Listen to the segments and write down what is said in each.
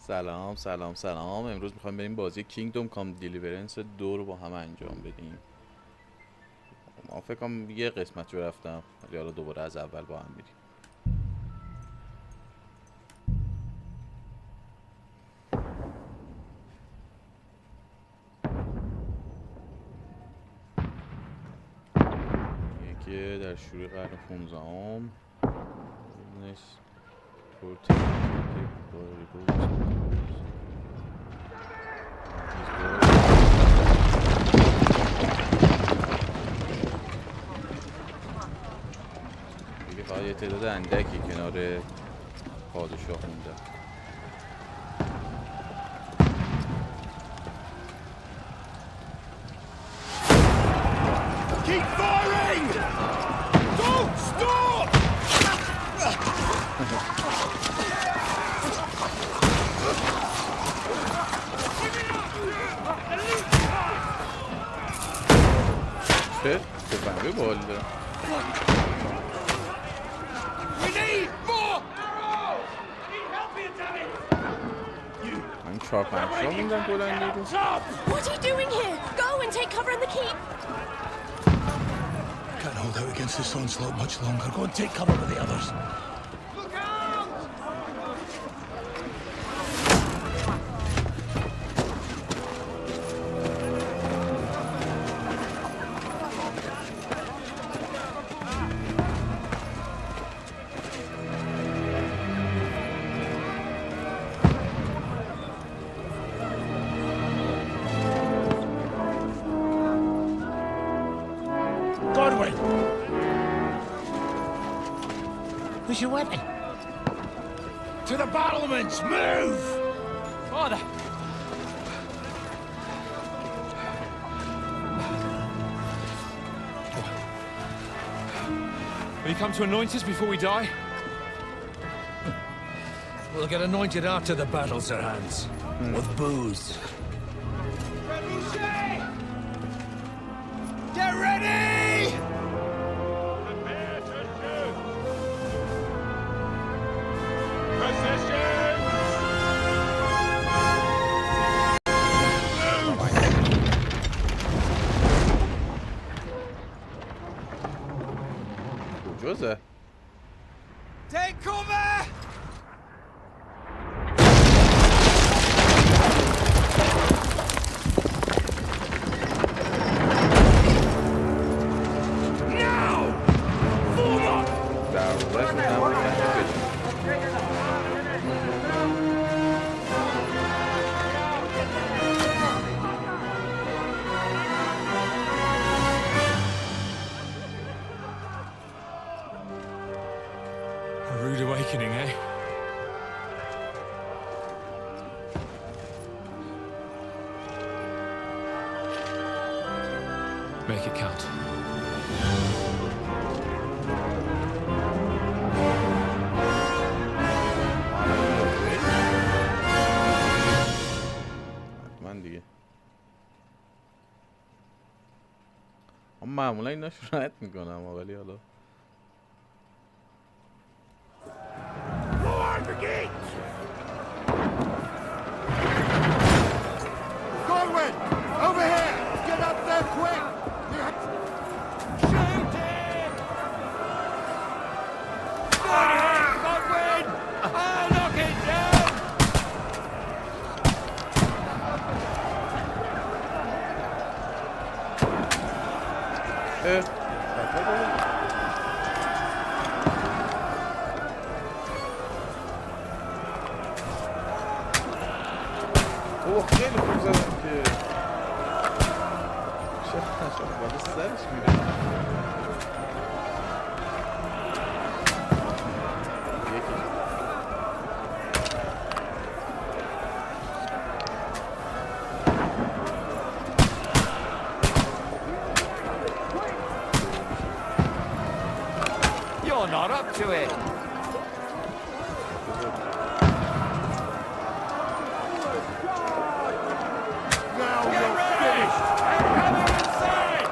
سلام سلام سلام. امروز میخوایم بریم بازی کینگدوم کام دلیورنس 2 رو با هم انجام بدیم. ما فکر کنم یه قسمت رو رفتم ولی حالا دوباره از اول با هم میریم. یکی در شروع قرن 15ام نیست دیگه فقط یه تعداد اندکی کنار پادشاه مونده. Keep firing! Don't stop! چه؟ تفنگه باحال ده. We need more arrows! Need help here, damn it! من 4-5 شا موندم کلن دیگه. What are you doing here? Go and take cover in the keep. Can't hold out against this onslaught much longer. Go and take cover with the others. Look out! Godwin! Where's your weapon? To the battlements! Move! Father! Will you come to anoint us before we die? We'll get anointed after the battles are hands. With booze. Get ready! Prepare to shoot! Position! کجاست؟ Take cover! Now! Form up! در رست میتونم بکنم بجم. A rude awakening, eh? Make it count. من دیگه من معمولا اینا شرایط میکنم ولی حالا More brigades! Godwin! Over here! Get up there quick! Shoot him! Godwin! I'll knock it down! اوه خیلی خوب زدم که چه بالا سرش میره. You're not up to it. Now you're finished! I'm coming inside!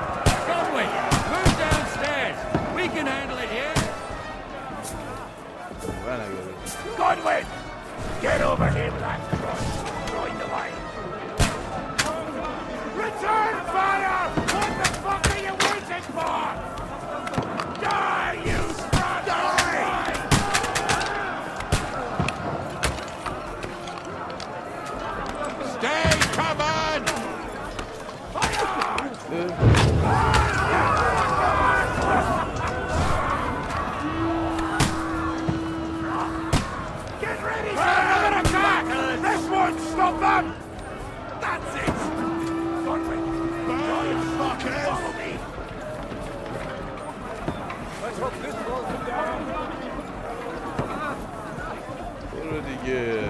Godwin, move downstairs. We can handle it here. من اگه Godwin! Get over here with that برو دیگه.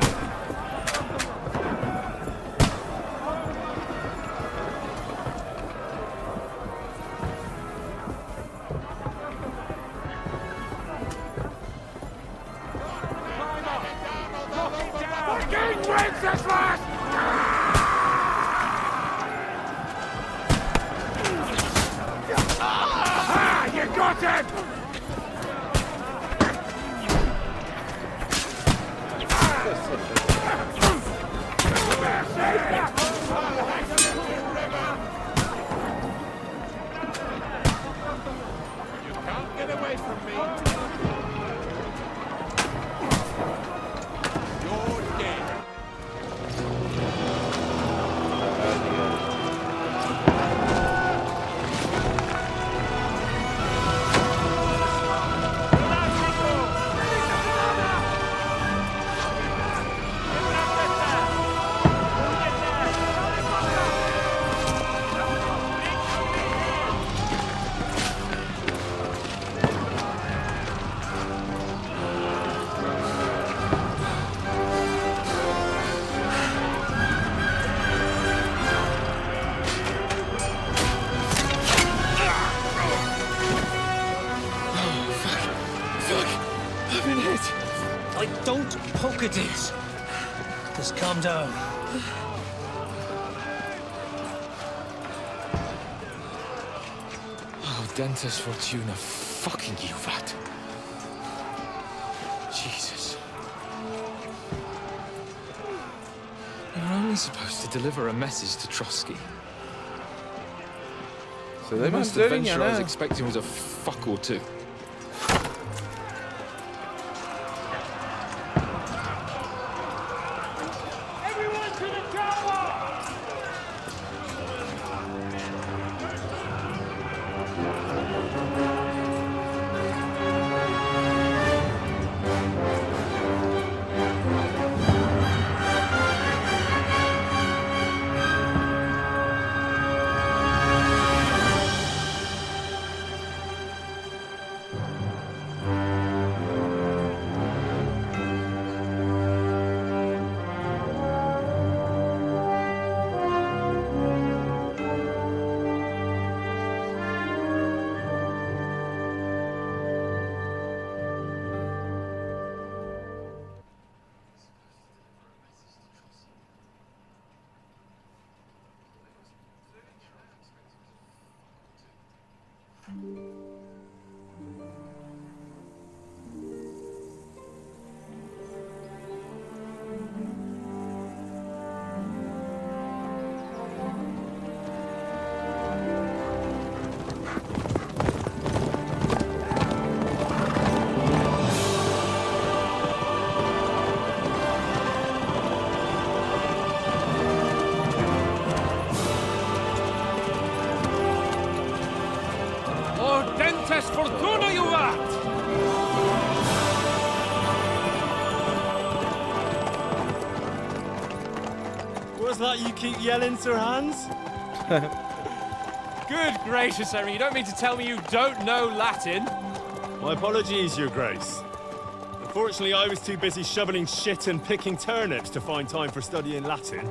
Don't poke at it. Just calm down. Oh, Dentist Fortuna, fucking you, vat. Jesus. You're only supposed to deliver a message to Trotsky. So The most adventure I was expecting was a fuck or two. Fortuna, you vat! What's that you keep yelling, Sir Hans? Good gracious, Henry, you don't mean to tell me you don't know Latin? My apologies, Your Grace. Unfortunately, I was too busy shoveling shit and picking turnips to find time for studying Latin.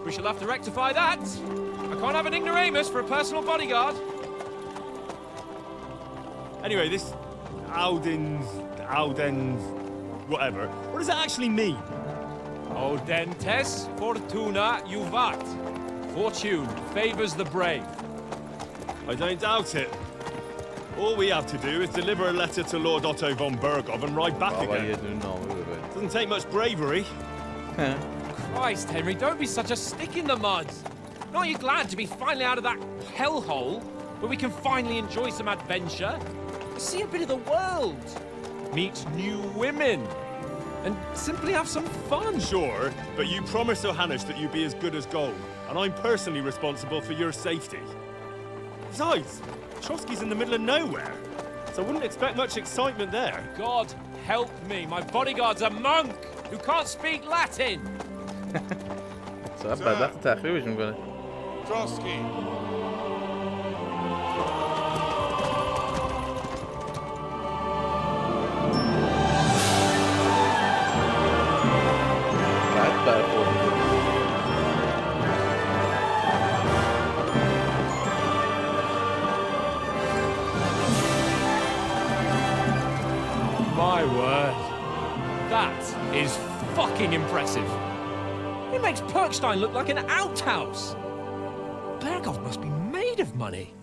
We shall have to rectify that. I can't have an ignoramus for a personal bodyguard. Anyway, this Audens, whatever. What does that actually mean? Audentes fortuna juvat. Fortune favors the brave. I don't doubt it. All we have to do is deliver a letter to Lord Otto von Bergov and ride back again. Doesn't take much bravery. Christ, Henry, don't be such a stick in the mud. Aren't you glad to be finally out of that hellhole where we can finally enjoy some adventure? See a bit of the world. Meet new women. And simply have some fun. Sure, but you promised Johannes that you'd be as good as gold, and I'm personally responsible for your safety. Besides, Trotsky's in the middle of nowhere, so I wouldn't expect much excitement there. God help me, my bodyguard's a monk who can't speak Latin. Trotsky. My word. That is fucking impressive. It makes Perkstein look like an outhouse. Berghoff must be made of money.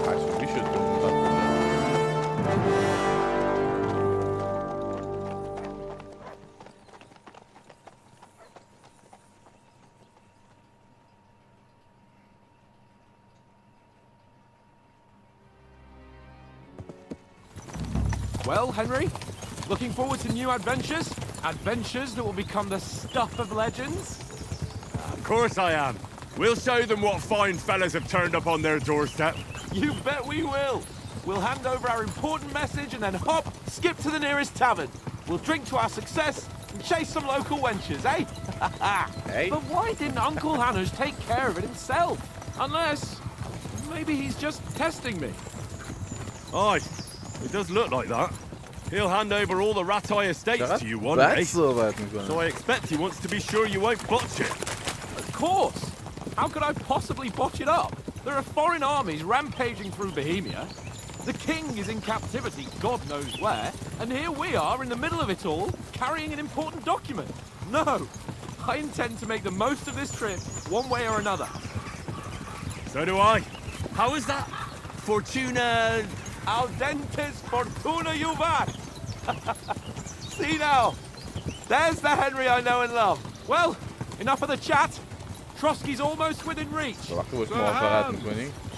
Actually, we should do that. Well, Henry, looking forward to new adventures? Adventures that will become the stuff of legends? Of course I am. We'll show them what fine fellas have turned up on their doorstep. You bet we will. We'll hand over our important message and then hop, skip to the nearest tavern. We'll drink to our success and chase some local wenches, eh? Hey. But why didn't Uncle Hanush take care of it himself? Unless, maybe he's just testing me. Aye, it does look like that. He'll hand over all the Ratai estates to you one day. So I expect he wants to be sure you won't botch it. Of course. How could I possibly botch it up? There are foreign armies rampaging through Bohemia. The king is in captivity, God knows where, and here we are in the middle of it all, carrying an important document. No, I intend to make the most of this trip, one way or another. So do I. How is that? Fortuna... Audentes fortuna juvat. See now, there's the Henry I know and love. Well, enough of the chat. Trotsky's almost within reach.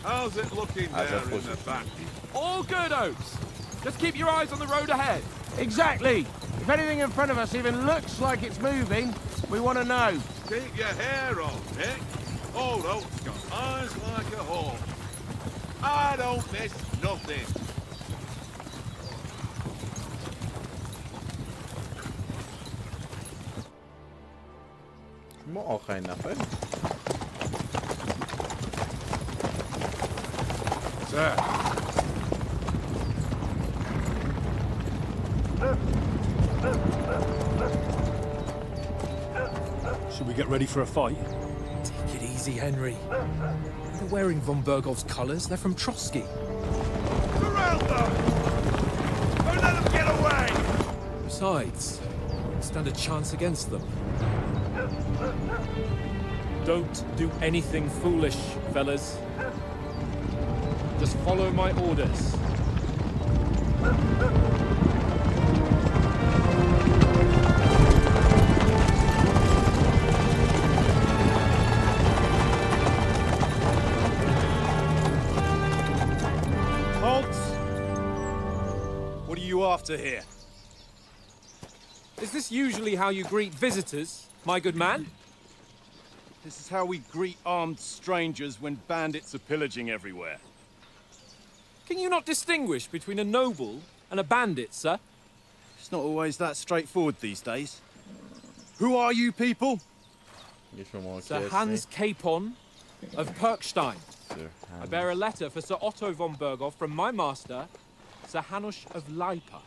How's it looking there in the back? All good, Oaks. Just keep your eyes on the road ahead. Exactly. If anything in front of us even looks like it's moving, we want to know. Keep your hair on, Nick. Old Oak's got eyes like a hawk. I don't miss nothing. ما آخرین نفر. Sir. Should we get ready for a fight? Take it easy, Henry. They're wearing von Berghoff's colours. They're from Trotsky. Surround them! Don't let them get away! Besides, stand a chance against them. Don't do anything foolish, fellas. Just follow my orders. Halt! What are you after here? Is this usually how you greet visitors, my good man? This is how we greet armed strangers when bandits are pillaging everywhere. Can you not distinguish between a noble and a bandit, sir? It's not always that straightforward these days. Who are you people? Sir Hans Capon of Perkstein. I bear a letter for Sir Otto von Berghoff from my master, Sir Hanush of Leipa.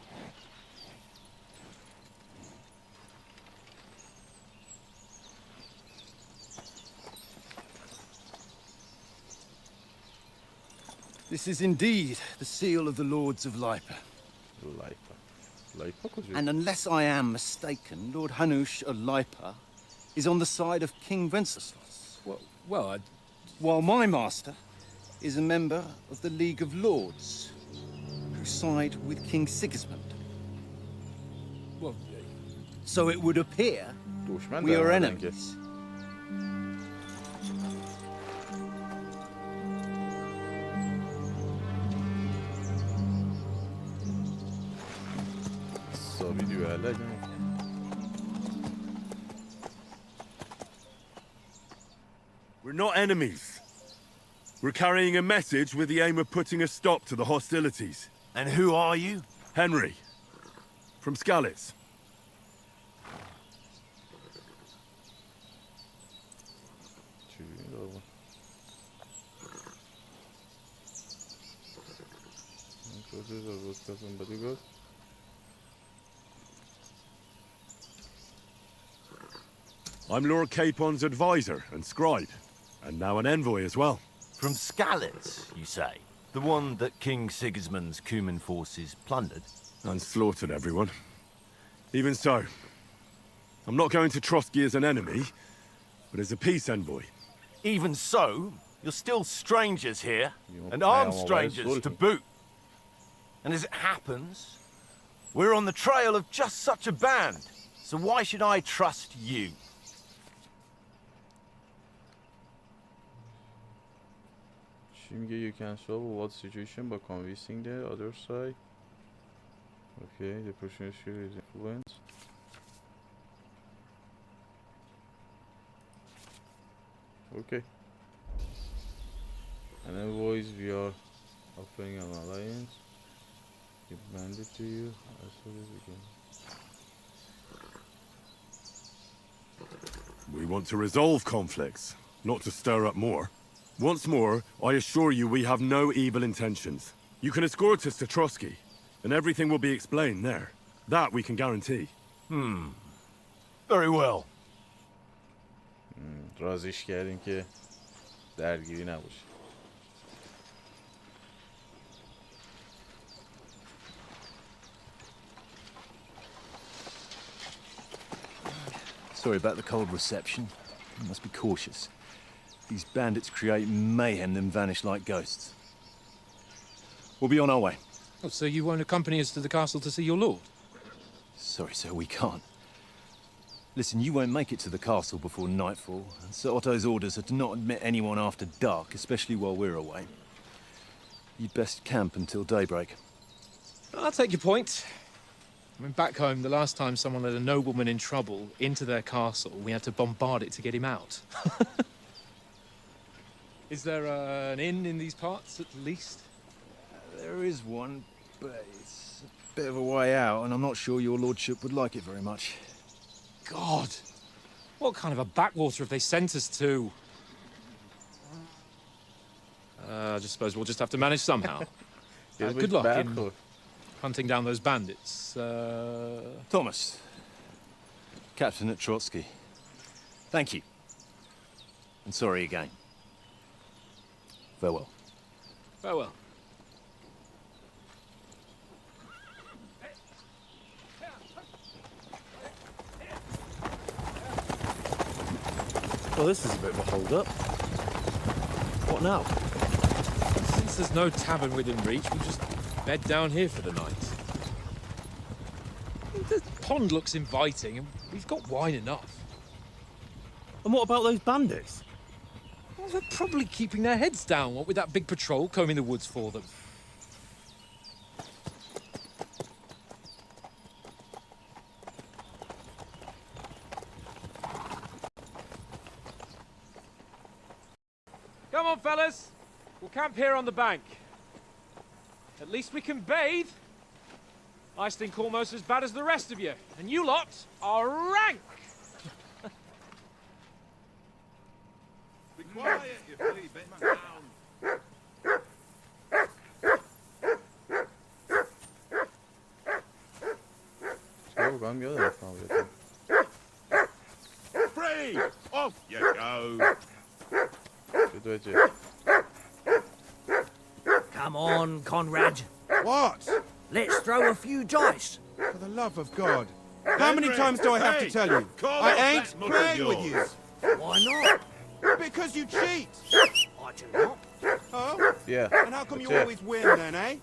This is indeed the seal of the Lords of Leipa. And unless I am mistaken, Lord Hanush of Leipa is on the side of King Wenceslas. Well, While my master is a member of the League of Lords, who side with King Sigismund. well, So it would appear we are enemies. We're not enemies. We're carrying a message with the aim of putting a stop to the hostilities. And who are you? Henry, from Skalitz. I'm Lord Capon's advisor and scribe, and now an envoy as well. From Skalitz, you say? The one that King Sigismund's Cuman forces plundered? And slaughtered everyone. Even so, I'm not going to Trotsky as an enemy, but as a peace envoy. Even so, you're still strangers here, and armed strangers to boot. And as it happens, we're on the trail of just such a band. So why should I trust you? You can solve what situation by convincing the other side. Okay, the person is influence. Okay. And then voice we are offering an alliance. We band it to you as soon as we can. We want to resolve conflicts, not to stir up more. Once more, I assure you we have no evil intentions. You can escort us to Trotsky, and everything will be explained there. That we can guarantee. Very well. رازیش کردیم که درگیری نباشه. Sorry about the cold reception. You must be cautious. These bandits create mayhem, then vanish like ghosts. We'll be on our way. Oh, so you won't accompany us to the castle to see your lord? Sorry, sir, we can't. Listen, you won't make it to the castle before nightfall, and Sir Otto's orders are to not admit anyone after dark, especially while we're away. You'd best camp until daybreak. I'll take your point. I mean, back home, the last time someone let a nobleman in trouble into their castle, we had to bombard it to get him out. Is there an inn in these parts, at least? There is one, but it's a bit of a way out, and I'm not sure your lordship would like it very much. God! What kind of a backwater have they sent us to? I just suppose we'll just have to manage somehow. Good luck in hunting down those bandits. Thomas, captain at Trotsky. Thank you. And sorry again. Farewell. Farewell. Well, this is a bit of a hold-up. What now? Since there's no tavern within reach, we'll just bed down here for the night. The pond looks inviting, and we've got wine enough. And what about those bandits? Well, they're probably keeping their heads down, what with that big patrol combing the woods for them. Come on, fellas. We'll camp here on the bank. At least we can bathe. I stink almost as bad as the rest of you, and you lot are rank. Be quiet, you flea bit hound. Free! Off you go. Come on, Conrad. What? Let's throw a few dice. For the love of God. How many times do I have to tell you? I ain't playing with you. Why not? Because you cheat. I do not. Oh? Yeah. And how come you always win then, eh?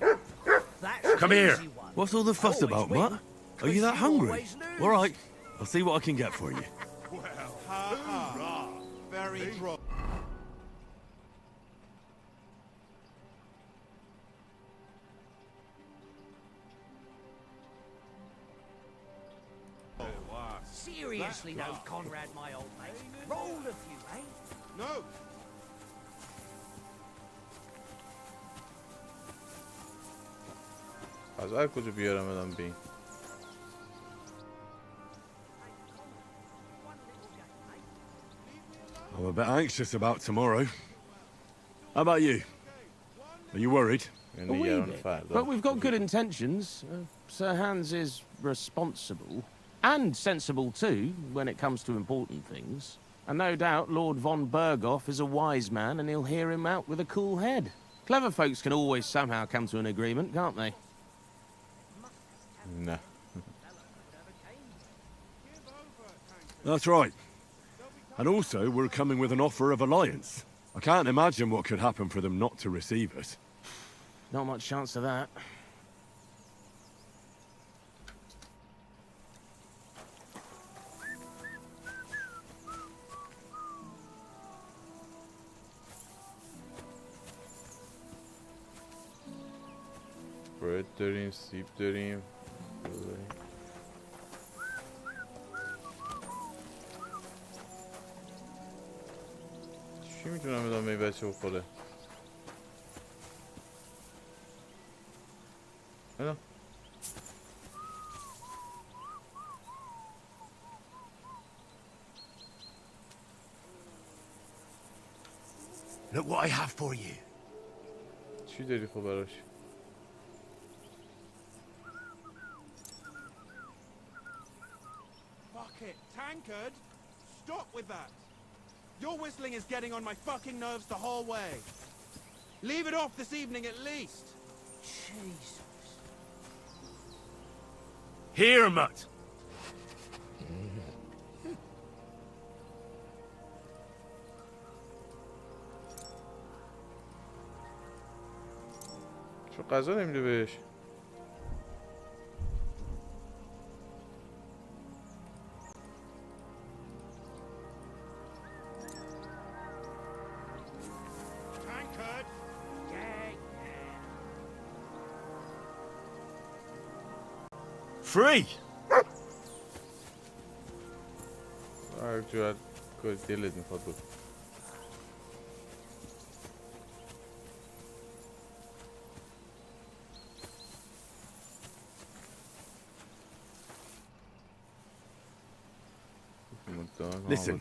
That's Come an here. easy one. What's all the fuss Always about, win, Mutt? Are you that 'cause hungry? always lose. All right. I'll see what I can get for you. Well, Ha-ha. Very droll. Seriously though, Conrad, my old mate. Roll a few, eh? No. از هر کجا بیارم بدم بین. I'm a bit anxious about tomorrow. How about you? Are you worried? A wee bit. But we've got good intentions. Sir Hans is responsible. And sensible too, when it comes to important things. And no doubt Lord von Berghoff is a wise man and he'll hear him out with a cool head. Clever folks can always somehow come to an agreement, can't they? No. That's right. And also, we're coming with an offer of alliance. I can't imagine what could happen for them not to receive us. Not much chance of that. برد داریم، سیب داریم. چی میتونم بدم به این بچه بخوره؟ اینا Look what I have for you. چی داری خب براش؟ Fuck it, tankard! Stop with that! Your whistling is getting on my fucking nerves the whole way. Leave it off this evening at least. Jesus. Here, mutt. چون غذا نمیده بهش. Tankard! Free! جواد دلت میخواد بود. Listen,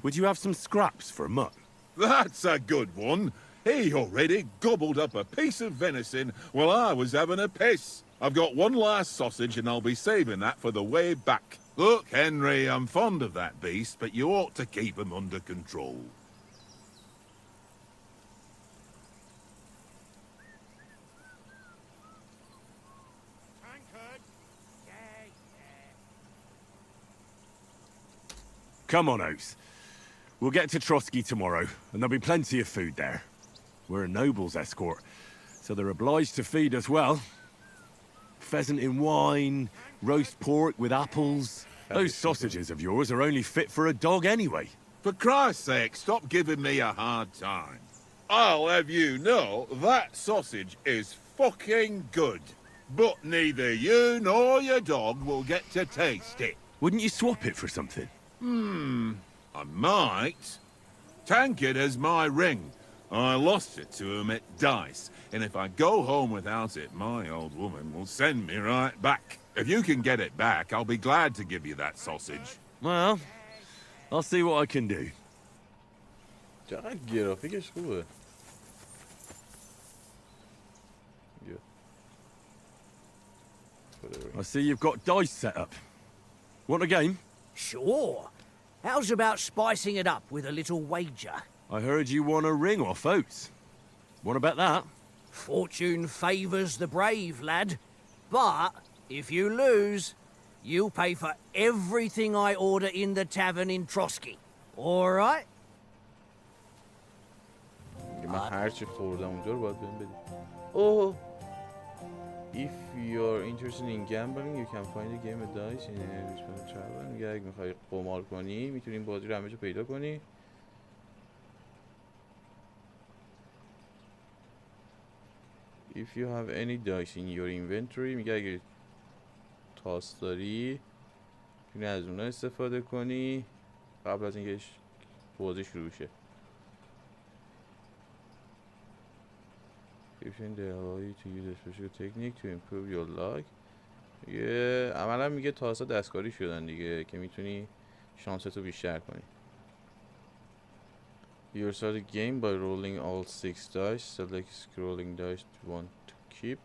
would you have some scraps for a mutt? That's a good one. He already gobbled up a piece of venison while I was having a piss. I've got one last sausage and I'll be saving that for the way back. Look, Henry, I'm fond of that beast, but you ought to keep him under control. Come on, Oates. We'll get to Trotsky tomorrow, and there'll be plenty of food there. We're a noble's escort, so they're obliged to feed us well. Pheasant in wine, roast pork with apples. Those sausages of yours are only fit for a dog anyway. For Christ's sake, stop giving me a hard time. I'll have you know that sausage is fucking good. But neither you nor your dog will get to taste it. Wouldn't you swap it for something? I might. Tankard has my ring. I lost it to him at dice, and if I go home without it, my old woman will send me right back. If you can get it back, I'll be glad to give you that sausage. Well, I'll see what I can do. چقدر گرافیکش خوبه. I see you've got dice set up. Want a game? Sure. How's about spicing it up with a little wager? I heard you won a ring off Oates. What about that? Fortune favours the brave, lad. But if you lose, you'll pay for everything I order in the tavern in Trotsky. All right? من هر چی خوردم اونجا رو باید بهم بدی. اوه. If you're interested in gambling, you can find a game of dice in a travel. میگه اگه میخوای قمار کنی میتونی این بازی رو همه جا پیدا کنی. If you have any dice in your inventory, میگه اگه تاس داری میتونی از اونها استفاده کنی قبل از اینکه بازی شروع شه. They allow you to use a special technique to improve your luck. یه عملا میگه تاسا دستکاری شدن دیگه که میتونی شانستو بیشتر کنی. You start the game by rolling all 6 dice. Select scrolling dice you want to keep.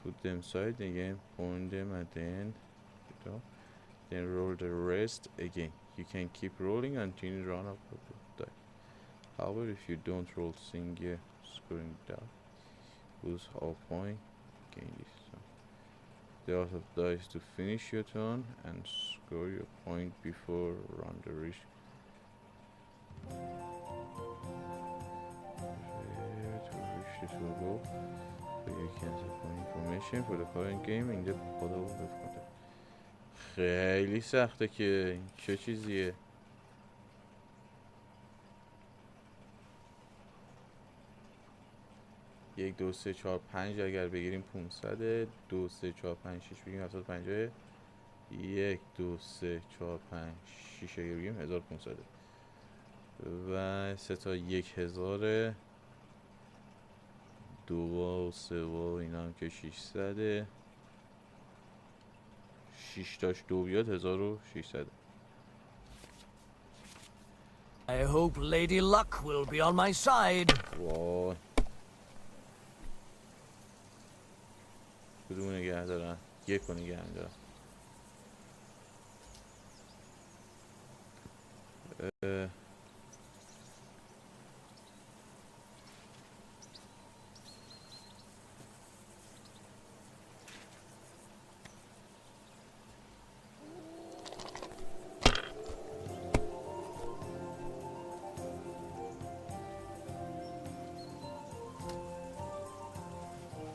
Put them aside again. Point them at the end. Then roll the rest again. You can keep rolling until you run out of the die. However, if you don't roll single scoring down, lose half point, gain this. So, the out of dice to finish your turn and score your point before round the reach. To reach this goal, so you can set for information for the current game in the bottom of the content. خیلی سخته که این چه چیزیه. یک دو سه چهار پنج اگر بگیریم 500 2 3 4 5 6 بگیریم 750 1 2 3 4 5 6 اگر بگیریم 1500 و 3 تا 1000 2 و 3 و اینا هم که 600 6 تاش 2 بیاد 1600. I hope Lady Luck will be on my side. وای کدوم نگه دارن؟ یک رو نگه هم دارن.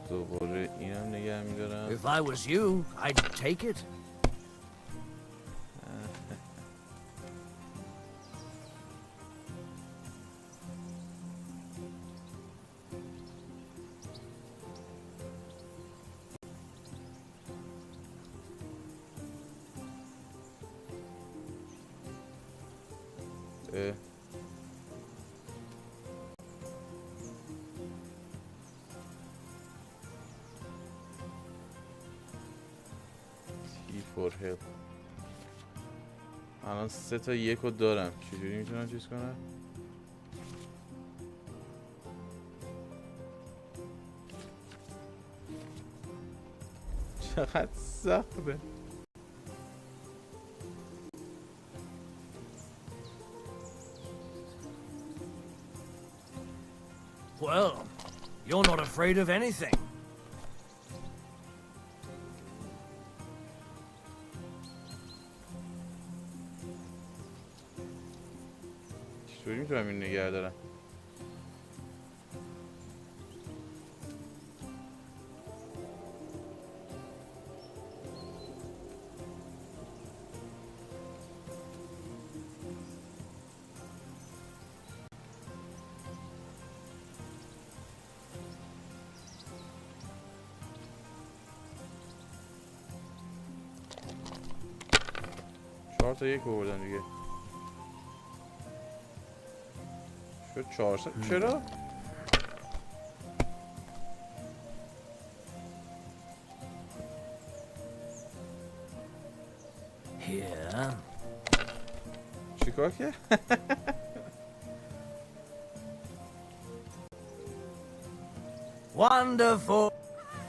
دوباره اینم نگه میدارم. If I was you, I'd take it. for help. الان 3 تا 1 رو دارم. چجوری میتونم چیز کنم؟ چقدر سخته. Well, you're not afraid of anything. چطوری میتونم این نگه دارم؟ چهار تا 1 آوردن دیگه. شد 400. چرا؟ Here. چیکار کرد؟ Wonderful.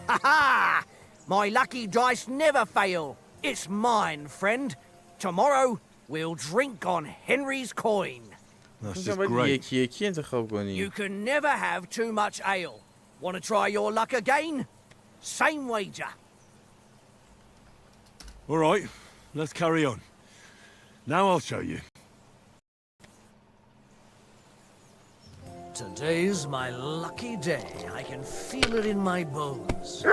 Ha ha! My lucky dice never fail. It's mine, friend. Tomorrow we'll drink on Henry's coin. That's just great. یکی یکی انتخاب کنی. You can never have too much ale. Want to try your luck again? Same wager. All right, let's carry on. Now I'll show you. Today's my lucky day. I can feel it in my bones.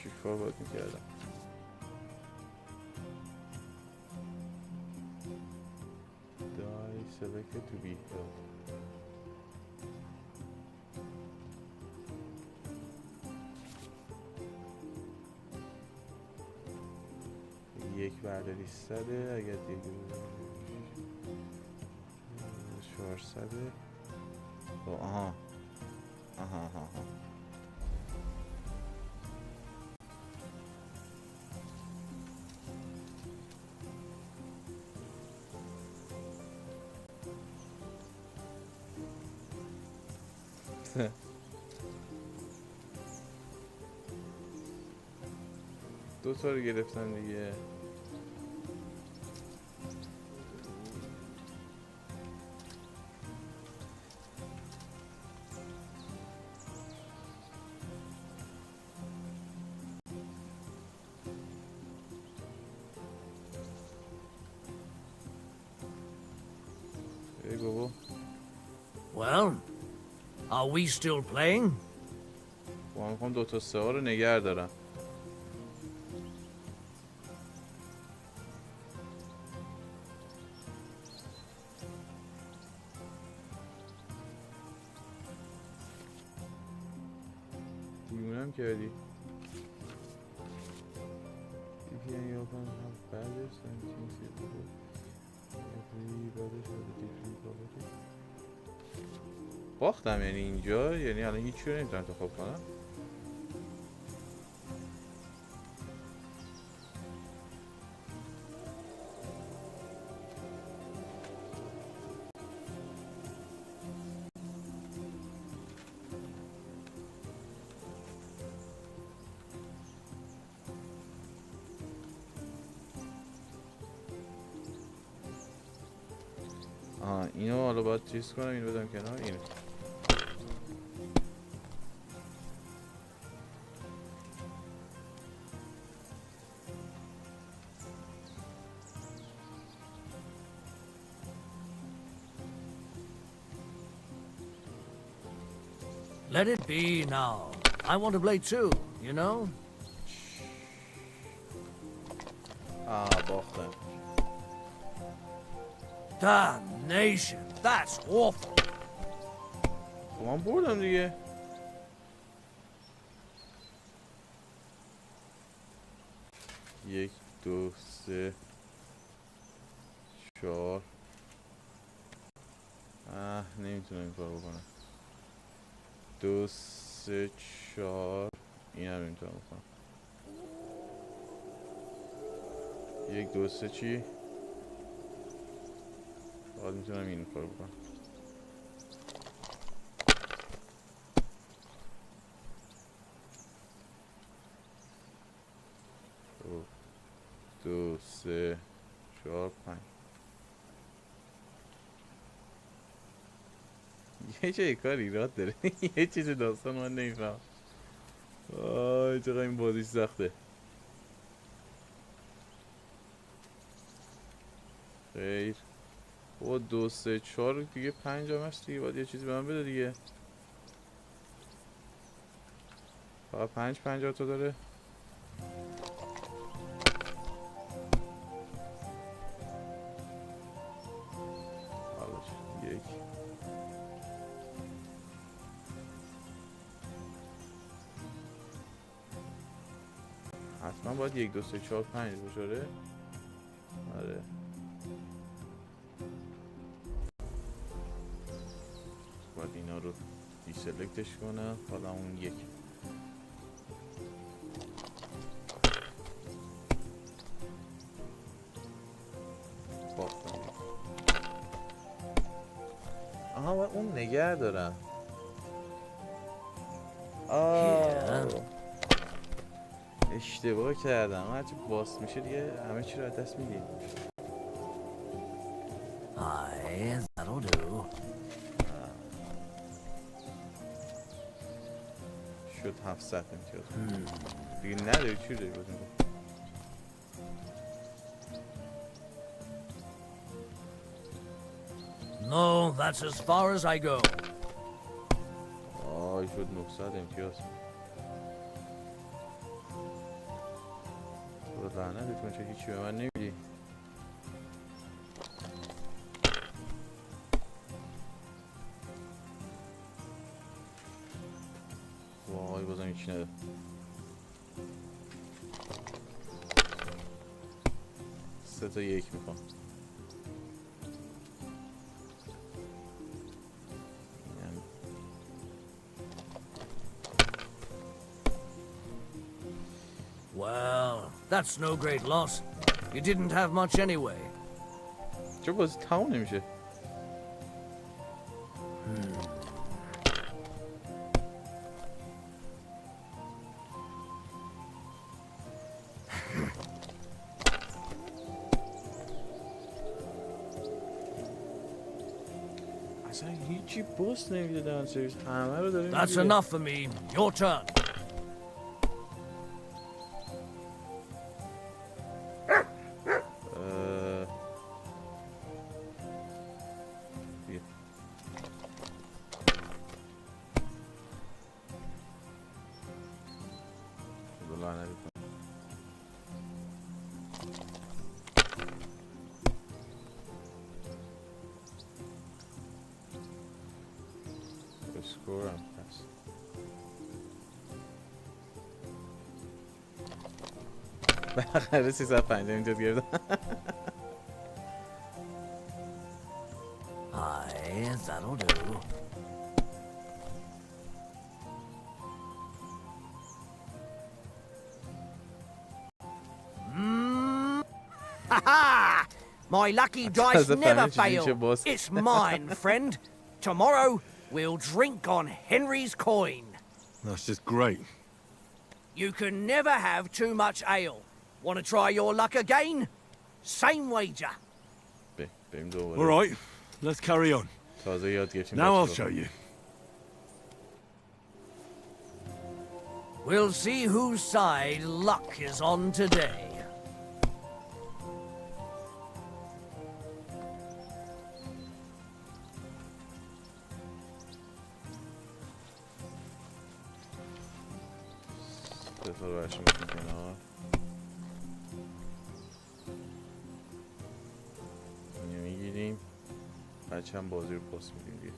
چیکار باید میکردم؟ Die selected to be held. یک برداری 100 اگر دیگه 400. آها آها آها دو تا رو گرفتن دیگه. ای بابا. Well, are we still playing? با هم میخوام 2 تا 3 ها رو نگه دارم. دیونم کردی. باختم یعنی اینجا، یعنی الان هیچی رو نمیتونم انتخاب کنم. اینو حالا باید چیز کنم، اینو بدم کنار. اینو Let it be now. I want to play too, you know? باختم. Damnation, that's awful. من بردم دیگه. یک، دو، سه، چهار. نمیتونم این کار بکنم. 2، 3، 4. این هم نمیتونم بکنم. 1، 2، 3 چی؟ باید میتونم این کار بکنم. دو، سه، 4، 5. یه جای کار ایراد داره. یه چیز داستان من نمیفهم. آی چقدر این بازی سخته. خیر. او 2، 3، 4 دیگه 5 هم هست دیگه. باید یه چیزی به من بده دیگه. فقط 50 تا داره. یک. حتما باید 1، 2، 3، 4، 5 باشه. آره. باید اینا رو دیسلکتش کنم. حالا اون یک. باختم. آها باید اون نگه دارم. اشتباه کردم. هرچی باس میشه دیگه همه چی رو از دست میدیم. Aye, that'll do. شد 700 امتیاز. دیگه نداری چی داری بازی میکنی؟ No, that's as far as I go. شد 900 امتیاز. تو لعنتت چه هیچی به من نمیدی. وای بازم هیچی نده. سه تا یک میخوام. Well, that's no great loss. You didn't have much anyway. چرا بازی تموم نمیشه؟ اصلا هیچی پست نمیده دهن سرویس، همه رو داره That's میگیره. enough for me. Your turn. بیا. خدا لعنت کنه. اسکورم پس بالاخره 350 اینجا گرفتم. Aye, that'll do. Ha-ha! My lucky dice never fail. It's mine, friend. Tomorrow, we'll drink on Henry's coin. That's just great. You can never have too much ale. Want to try your luck again? Same wager. All right, let's carry on. Now I'll show you. We'll see whose side luck is on today. میگیریم بچه هم بازی رو پاس میدیم دیگه.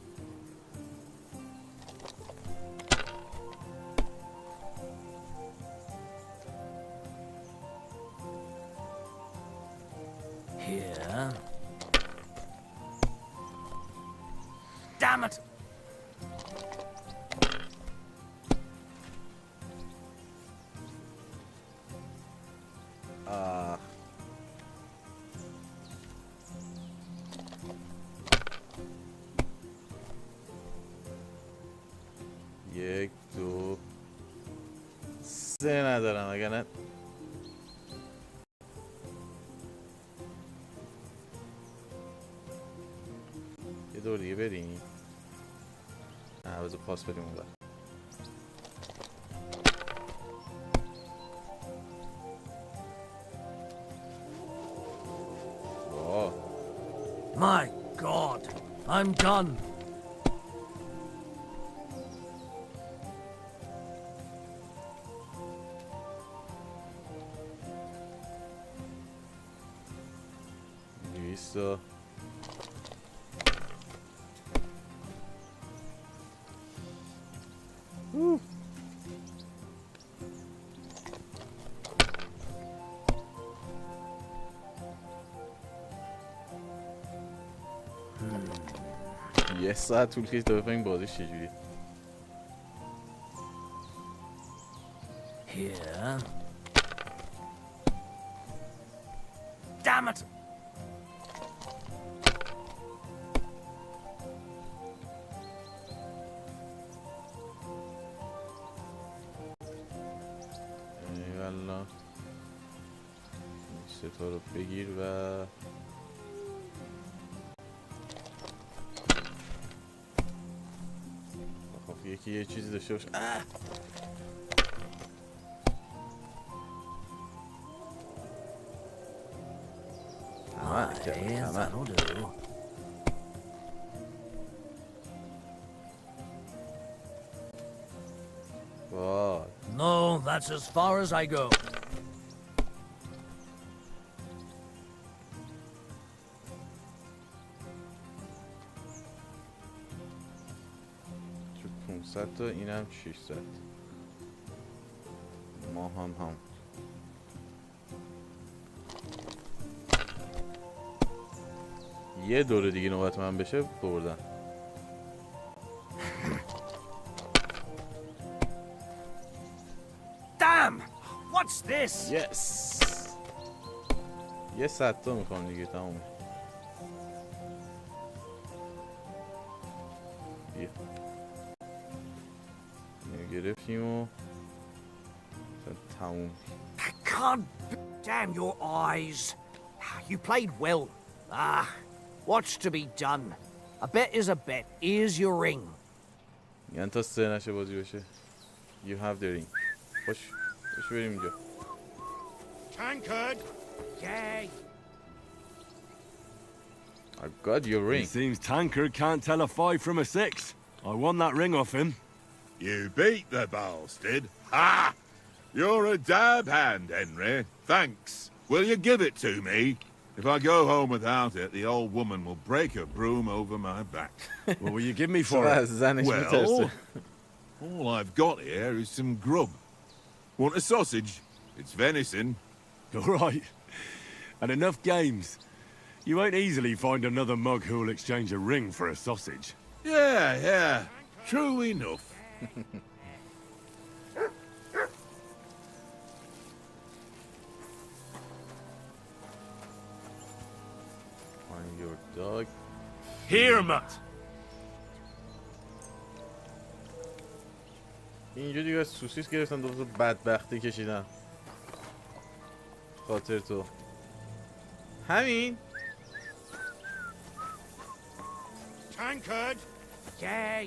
Here. Damn it! یک دو سه ندارم اگر نه یه دور دیگه بریم. نه بذار پاس بریم اون بر. My God, I'm done. Listo. یه ساعت طول کشید تا بفهمیم بازیش چجوریه. Here. Damn it! ایوالا ستا رو بگیر و خب یکی یه چیزی داشته باشه. That'll do. Wow. No, that's as far as I go. تو 500 تا اینم 600 ما هم یه دوره دیگه نوبت من بشه بردم. Damn! What's this? Yes. یه 100 تا میخوام دیگه تمومه. بیا. گرفتیم و تموم. I can't. Damn your eyes. You played well. Ah, what's to be done? A bet is a bet. Here's your ring. یعنی تا 3 نشه بازی بشه. You have the ring. خوش بریم اینجا. Tankard! Yay. I got your ring. It seems Tankard can't tell a 5 from a 6. I won that ring off him. You beat the bastard. Ha! You're a dab hand, Henry. Thanks. Will you give it to me? If I go home without it, the old woman will break a broom over my back. What will you give me for it? Well, all I've got here is some grub. Want a sausage? It's venison. All right. And enough games. You won't easily find another mug who'll exchange a ring for a sausage. Yeah. True enough. Find your dog. Here, mutt. اینجا دیگه سوسیس گرفتن دوتا بدبختی کشیدن خاطر تو همین Tankard! Yeah.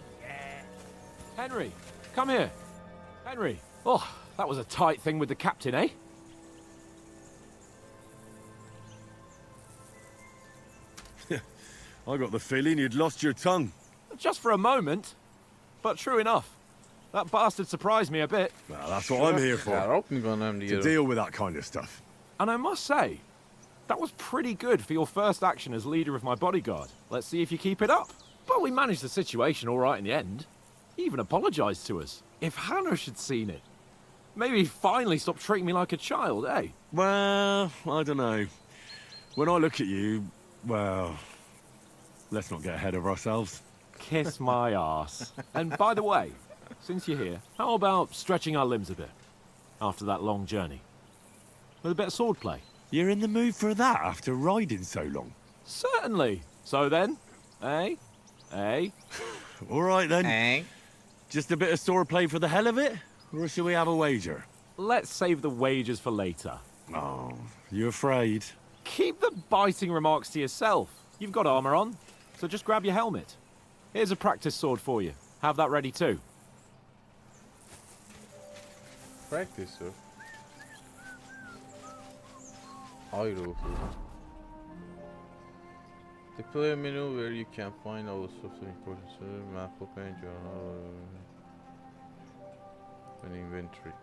Henry, come here. Henry. Oh, that was a tight thing with the captain, eh? I got the feeling you'd lost your tongue. Just for a moment. But true enough. That bastard surprised me a bit. Well, that's what I'm here for. To deal with that kind of stuff. And I must say, that was pretty good for your first action as leader of my bodyguard. Let's see if you keep it up. But we managed the situation all right in the end. He even apologized to us. If Hannah had seen it, maybe he'd finally stop treating me like a child, eh? Well, I don't know. When I look at you, well, let's not get ahead of ourselves. Kiss my arse. And by the way, since you're here, how about stretching our limbs a bit after that long journey? With a bit of swordplay. You're in the mood for that after riding so long? Certainly. So then, eh? All right then. Eh? Just a bit of swordplay for the hell of it? Or shall we have a wager? Let's save the wagers for later. Oh, you afraid? Keep the biting remarks to yourself. You've got armor on, so just grab your helmet. Here's a practice sword for you. Have that ready too. Practice sword? Hyrule. Deploy a menu where you can find all sorts of important map open journal and inventory.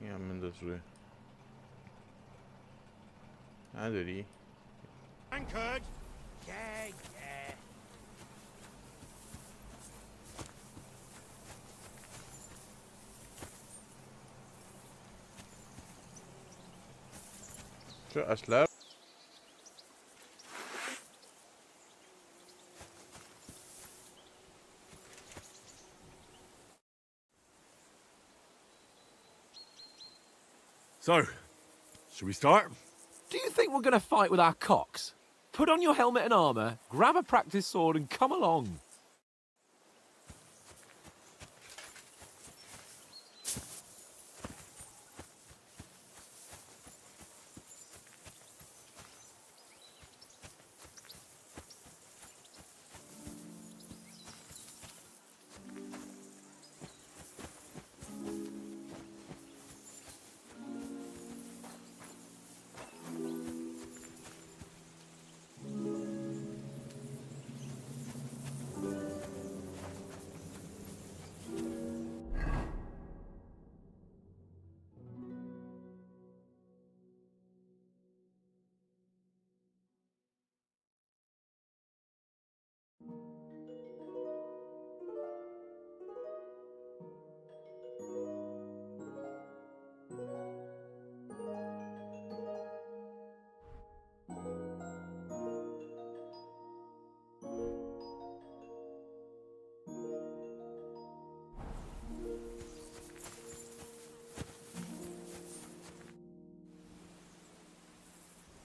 این هم منداز روی نداری؟ Tankard! Yeah. چه اصلا؟ So, should we start? Do you think we're going to fight with our cocks? Put on your helmet and armor, grab a practice sword and come along.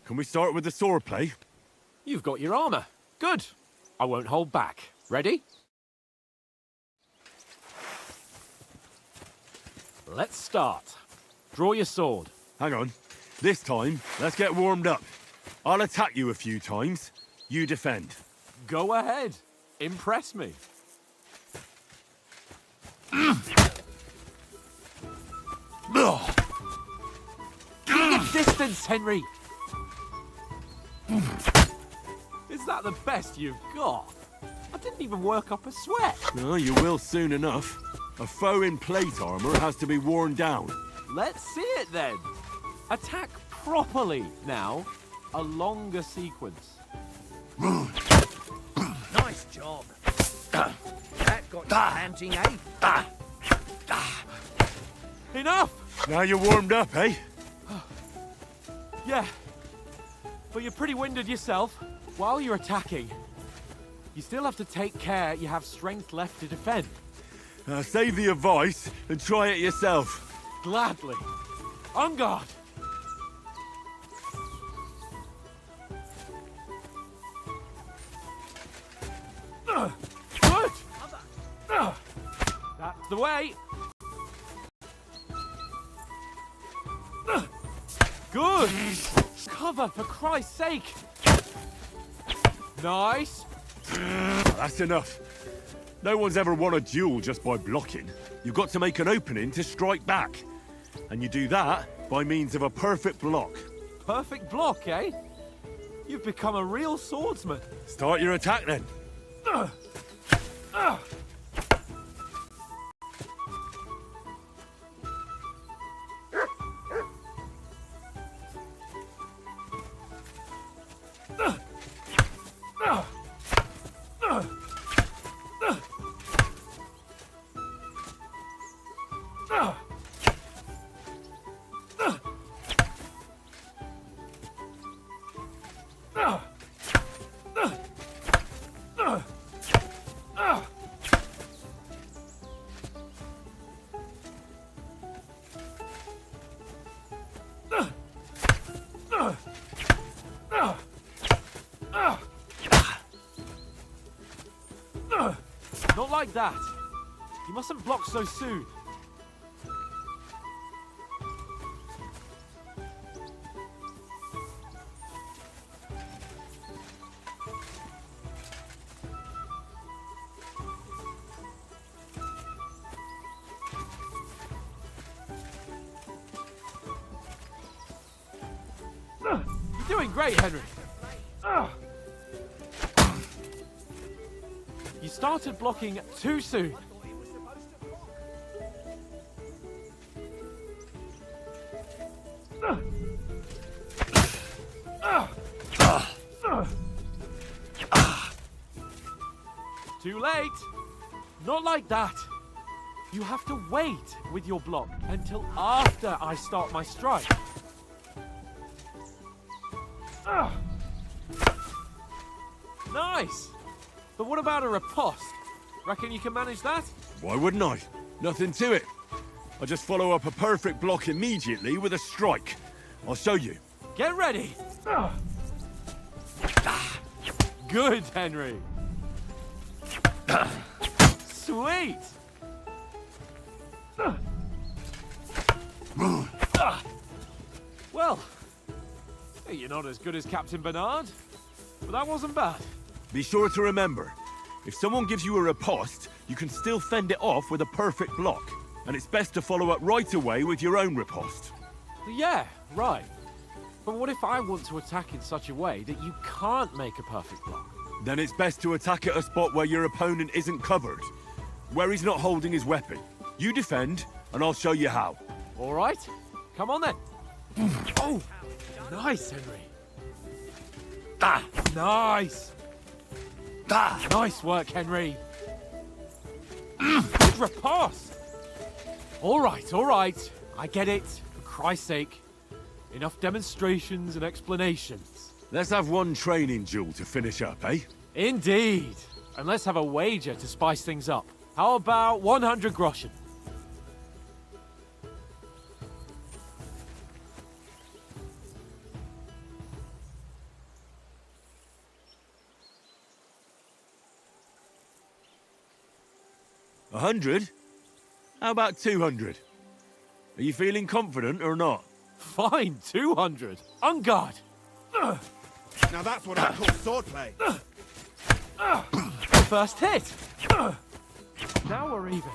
Can we start with the swordplay? You've got your armor. Good. I won't hold back. Ready? Let's start. Draw your sword. Hang on. This time, let's get warmed up. I'll attack you a few times. You defend. Go ahead. Impress me. Keep your distance, Henry. Is that the best you've got? I didn't even work up a sweat. No, you will soon enough. A foe in plate armor has to be worn down. Let's see it then. Attack properly now. A longer sequence. Nice job. That got you panting, eh? Enough! Now you're warmed up, eh? Yeah. But you're pretty winded yourself. While you're attacking, you still have to take care you have strength left to defend. Save the advice and try it yourself. Gladly. On guard. Good. That's the way. Good. Cover, for Christ's sake. Nice. That's enough. No one's ever won a duel just by blocking. You've got to make an opening to strike back. And you do that by means of a perfect block. Perfect block, eh? You've become a real swordsman. Start your attack then. Not like that. You mustn't block so soon. You're doing great, Henry. You started blocking too soon. Too late. Not like that. You have to wait with your block until after I start my strike. Nice. But what about a riposte? Reckon you can manage that? Why wouldn't I? Nothing to it. I just follow up a perfect block immediately with a strike. I'll show you. Get ready. Good, Henry. Sweet. Well, you're not as good as Captain Bernard, but that wasn't bad. Be sure to remember, if someone gives you a riposte, you can still fend it off with a perfect block. And it's best to follow up right away with your own riposte. Yeah, right. But what if I want to attack in such a way that you can't make a perfect block? Then it's best to attack at a spot where your opponent isn't covered, where he's not holding his weapon. You defend, and I'll show you how. All right, come on then. Oh, nice, Henry. Nice. Nice work, Henry. Good riposte. All right. I get it. For Christ's sake. Enough demonstrations and explanations. Let's have one training duel to finish up, eh? Indeed. And let's have a wager to spice things up. How about 100 groschen? 100? How about 200? Are you feeling confident or not? Fine, 200. On guard. Now that's what I call swordplay. First hit. Now we're even.